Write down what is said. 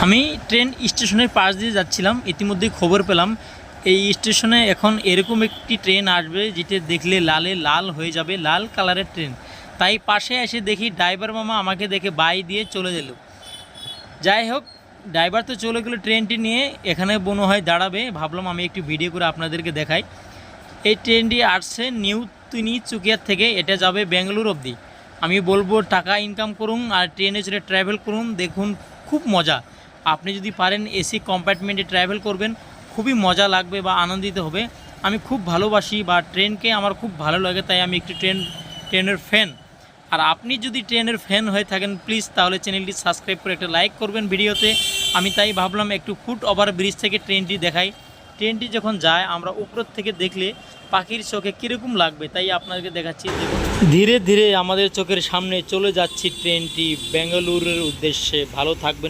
আমি ট্রেন স্টেশনের পাশ দিয়ে যাচ্ছিলাম, ইতিমধ্যেই খবর পেলাম এই স্টেশনে এখন এরকম একটি ট্রেন আসবে যেটা দেখলে লালে লাল হয়ে যাবে, লাল কালারের ট্রেন। তাই পাশে এসে দেখি ড্রাইভার মামা আমাকে দেখে বাই দিয়ে চলে গেল। যাই হোক, ড্রাইভার তো চলে গেলো ট্রেনটি নিয়ে, এখানে মনে হয় দাঁড়াবে। ভাবলাম আমি একটু ভিডিও করে আপনাদেরকে দেখাই। এই ট্রেনটি আসছে নিউ তিনসুকিয়ার থেকে, এটা যাবে বেঙ্গালুরু অবধি। আমি বলবো টাকা ইনকাম করুন আর ট্রেনে চড়ে ট্রাভেল করুন, দেখুন খুব মজা। আপনি যদি পারেন এসি কম্পার্টমেন্টে ট্রাভেল করবেন, খুবই মজা লাগবে বা আনন্দিত হবে। আমি খুব ভালোবাসি বা ট্রেনকে আমার খুব ভালো লাগে, তাই আমি একটি ট্রেনের ফ্যান। আর আপনি যদি ট্রেনের ফ্যান হয়ে থাকেন প্লিজ তাহলে চ্যানেলটি সাবস্ক্রাইব করে একটা লাইক করবেন ভিডিওতে। আমি তাই ভাবলাম একটু ফুট ওভার ব্রিজ থেকে ট্রেনটি দেখাই। ট্রেনটি যখন যায় আমরা উপর থেকে দেখলে পাখির চোখে কীরকম লাগবে তাই আপনাদেরকে দেখাচ্ছি। দেখুন ধীরে ধীরে আমাদের চোখের সামনে চলে যাচ্ছি ট্রেনটি বেঙ্গালুরুর উদ্দেশ্যে। ভালো থাকবেন।